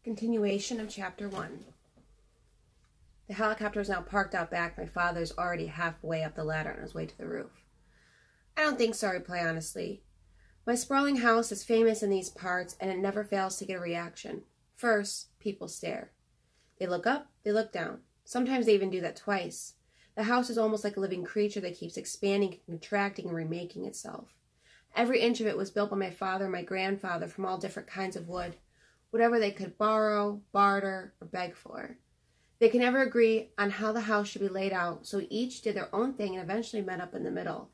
Continuation of Chapter 1. The helicopter is now parked out back. My father's already halfway up the ladder on his way to the roof. I don't think so, I reply honestly. My sprawling house is famous in these parts, and it never fails to get a reaction. First, people stare. They look up, they look down. Sometimes they even do that twice. The house is almost like a living creature that keeps expanding, contracting, and remaking itself. Every inch of it was built by my father and my grandfather from all different kinds of wood, whatever they could borrow, barter, or beg for. They could never agree on how the house should be laid out, so each did their own thing and eventually met up in the middle.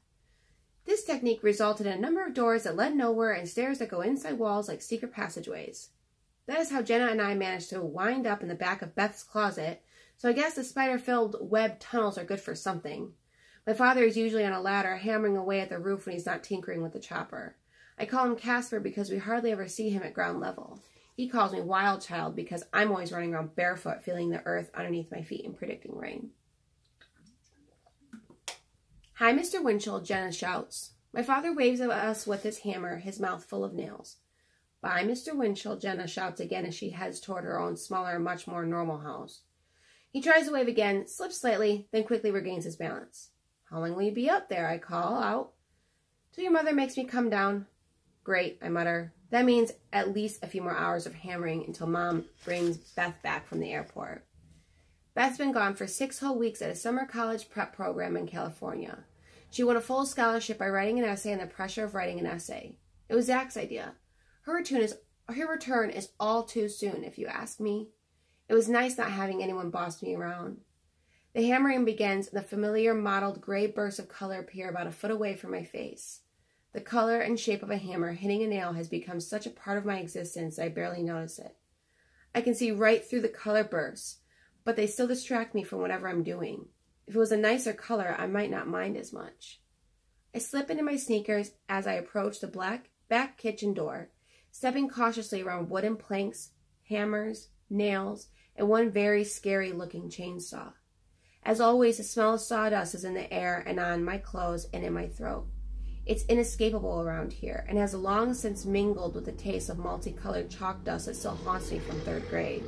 This technique resulted in a number of doors that led nowhere and stairs that go inside walls like secret passageways. That is how Jenna and I managed to wind up in the back of Beth's closet, so I guess the spider-filled web tunnels are good for something. My father is usually on a ladder, hammering away at the roof when he's not tinkering with the chopper. I call him Casper because we hardly ever see him at ground level. He calls me Wild Child because I'm always running around barefoot, feeling the earth underneath my feet and predicting rain. Hi, Mr. Winchell, Jenna shouts. My father waves at us with his hammer, his mouth full of nails. Bye, Mr. Winchell, Jenna shouts again as she heads toward her own smaller and much more normal house. He tries to wave again, slips slightly, then quickly regains his balance. How long will you be up there? I call out. Till your mother makes me come down. Great, I mutter. That means at least a few more hours of hammering until Mom brings Beth back from the airport. Beth's been gone for 6 whole weeks at a summer college prep program in California. She won a full scholarship by writing an essay on the pressure of writing an essay. It was Zach's idea. Her return is all too soon, if you ask me. It was nice not having anyone boss me around. The hammering begins, and the familiar mottled gray bursts of color appear about a foot away from my face. The color and shape of a hammer hitting a nail has become such a part of my existence I barely notice it. I can see right through the color bursts, but they still distract me from whatever I'm doing. If it was a nicer color, I might not mind as much. I slip into my sneakers as I approach the black back kitchen door, stepping cautiously around wooden planks, hammers, nails, and one very scary-looking chainsaw. As always, the smell of sawdust is in the air and on my clothes and in my throat. It's inescapable around here and has long since mingled with the taste of multicolored chalk dust that still haunts me from 3rd grade.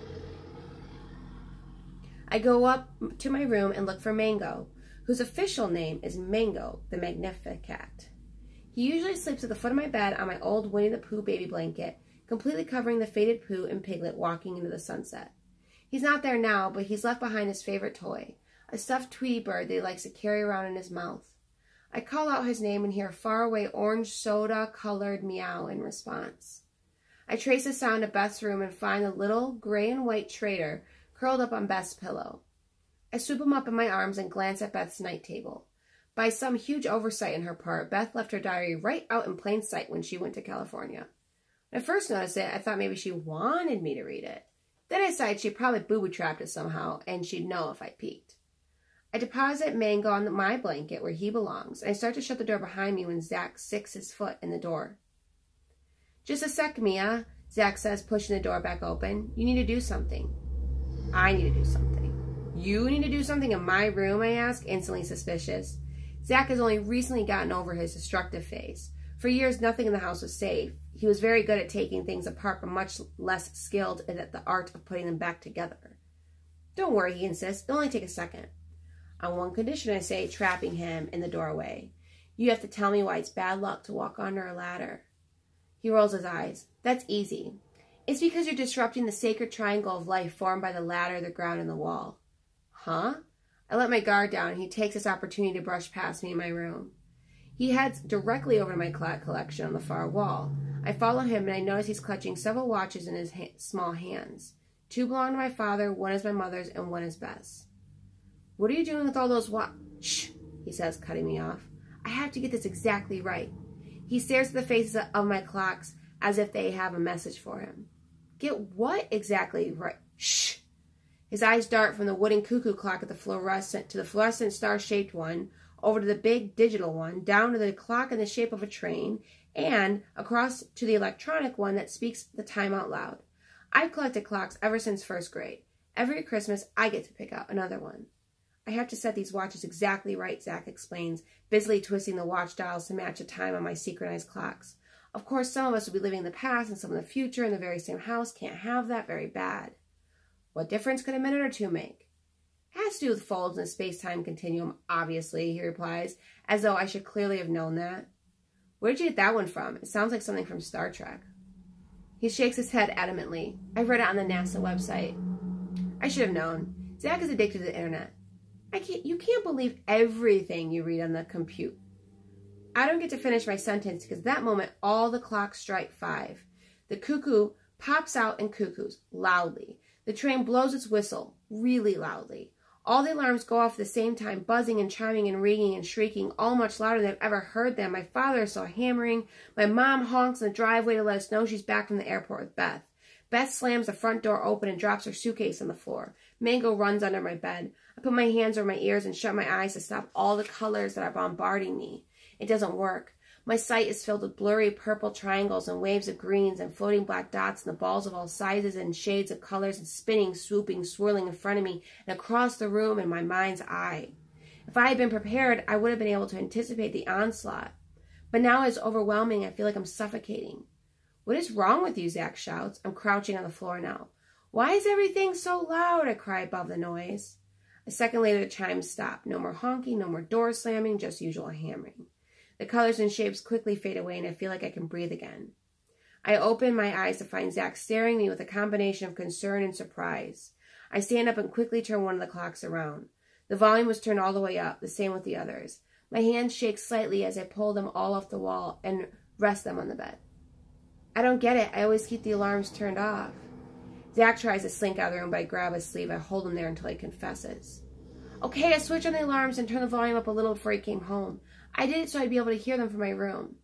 I go up to my room and look for Mango, whose official name is Mango the Magnificat. He usually sleeps at the foot of my bed on my old Winnie the Pooh baby blanket, completely covering the faded Pooh and Piglet walking into the sunset. He's not there now, but he's left behind his favorite toy, a stuffed Tweety bird that he likes to carry around in his mouth. I call out his name and hear a faraway orange soda-colored meow in response. I trace the sound to Beth's room and find the little gray and white traitor curled up on Beth's pillow. I swoop him up in my arms and glance at Beth's night table. By some huge oversight on her part, Beth left her diary right out in plain sight when she went to California. When I first noticed it, I thought maybe she wanted me to read it. Then I decided she probably booby-trapped it somehow, and she'd know if I peeked. I deposit Mango on my blanket where he belongs, and I start to shut the door behind me when Zach sticks his foot in the door. Just a sec, Mia, Zach says, pushing the door back open. You need to do something. I need to do something. You need to do something in my room, I ask, instantly suspicious. Zach has only recently gotten over his destructive phase. For years, nothing in the house was safe. He was very good at taking things apart, but much less skilled at the art of putting them back together. Don't worry, he insists. It'll only take a second. On one condition, I say, trapping him in the doorway. You have to tell me why it's bad luck to walk under a ladder. He rolls his eyes. That's easy. It's because you're disrupting the sacred triangle of life formed by the ladder, the ground, and the wall. Huh? I let my guard down, and he takes this opportunity to brush past me in my room. He heads directly over to my collection on the far wall. I follow him, and I notice he's clutching several watches in his small hands. 2 belong to my father, 1 is my mother's, and 1 is Beth's. What are you doing with all those Shh, he says, cutting me off. I have to get this exactly right. He stares at the faces of my clocks as if they have a message for him. Get what exactly right? Shh. His eyes dart from the wooden cuckoo clock at the fluorescent star-shaped one, over to the big digital one, down to the clock in the shape of a train, and across to the electronic one that speaks the time out loud. I've collected clocks ever since 1st grade. Every Christmas, I get to pick out another one. I have to set these watches exactly right, Zach explains, busily twisting the watch dials to match the time on my synchronized clocks. Of course, some of us will be living in the past and some in the future in the very same house. Can't have that. Very bad. What difference could a minute or two make? It has to do with folds in the space-time continuum, obviously, he replies, as though I should clearly have known that. Where did you get that one from? It sounds like something from Star Trek. He shakes his head adamantly. I read it on the NASA website. I should have known. Zach is addicted to the internet. You can't believe everything you read on the compute. I don't get to finish my sentence because at that moment all the clocks strike 5. The cuckoo pops out and cuckoos loudly. The train blows its whistle really loudly. All the alarms go off at the same time, buzzing and chiming and ringing and shrieking, all much louder than I've ever heard them. My father is so hammering. My mom honks in the driveway to let us know she's back from the airport with Beth. Beth slams the front door open and drops her suitcase on the floor. Mango runs under my bed. I put my hands over my ears and shut my eyes to stop all the colors that are bombarding me. It doesn't work. My sight is filled with blurry purple triangles and waves of greens and floating black dots and the balls of all sizes and shades of colors and spinning, swooping, swirling in front of me and across the room in my mind's eye. If I had been prepared, I would have been able to anticipate the onslaught. But now it's overwhelming. I feel like I'm suffocating. What is wrong with you? Zach shouts. I'm crouching on the floor now. Why is everything so loud? I cry above the noise. A second later, the chimes stop. No more honking, no more door slamming, just usual hammering. The colors and shapes quickly fade away, and I feel like I can breathe again. I open my eyes to find Zach staring at me with a combination of concern and surprise. I stand up and quickly turn one of the clocks around. The volume was turned all the way up, the same with the others. My hands shake slightly as I pull them all off the wall and rest them on the bed. I don't get it. I always keep the alarms turned off. Zach tries to slink out of the room, but I grab his sleeve. I hold him there until he confesses. Okay, I switched on the alarms and turned the volume up a little before he came home. I did it so I'd be able to hear them from my room.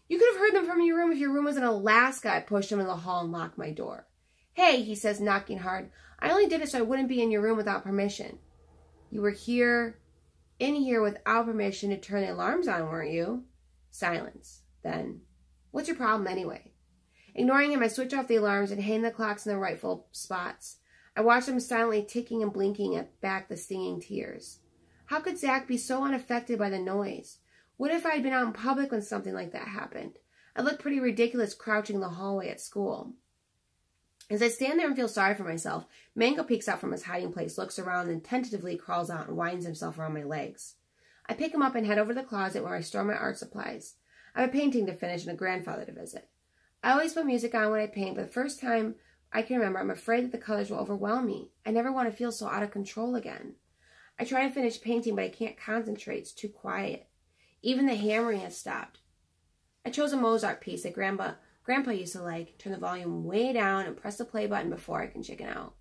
You could have heard them from your room if your room was in Alaska. I pushed him in the hall and locked my door. Hey, he says, knocking hard. I only did it so I wouldn't be in your room without permission. You were in here without permission to turn the alarms on, weren't you? Silence. Then, what's your problem anyway? Ignoring him, I switch off the alarms and hang the clocks in their rightful spots. I watch them silently ticking and blinking at back the stinging tears. How could Zach be so unaffected by the noise? What if I had been out in public when something like that happened? I look pretty ridiculous crouching in the hallway at school. As I stand there and feel sorry for myself, Mango peeks out from his hiding place, looks around, and tentatively crawls out and winds himself around my legs. I pick him up and head over to the closet where I store my art supplies. I have a painting to finish and a grandfather to visit. I always put music on when I paint, but the first time I can remember, I'm afraid that the colors will overwhelm me. I never want to feel so out of control again. I try to finish painting, but I can't concentrate. It's too quiet. Even the hammering has stopped. I chose a Mozart piece that Grandpa used to like, turn the volume way down, and press the play button before I can chicken out.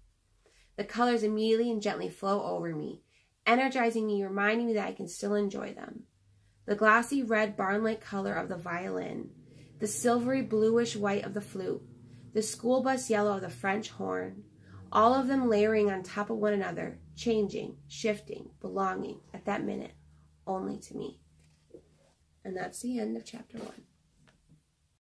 The colors immediately and gently flow over me, energizing me, reminding me that I can still enjoy them. The glossy red barn-like color of the violin, the silvery bluish white of the flute, the school bus yellow of the French horn, all of them layering on top of one another, changing, shifting, belonging, at that minute, only to me. And that's the end of chapter 1.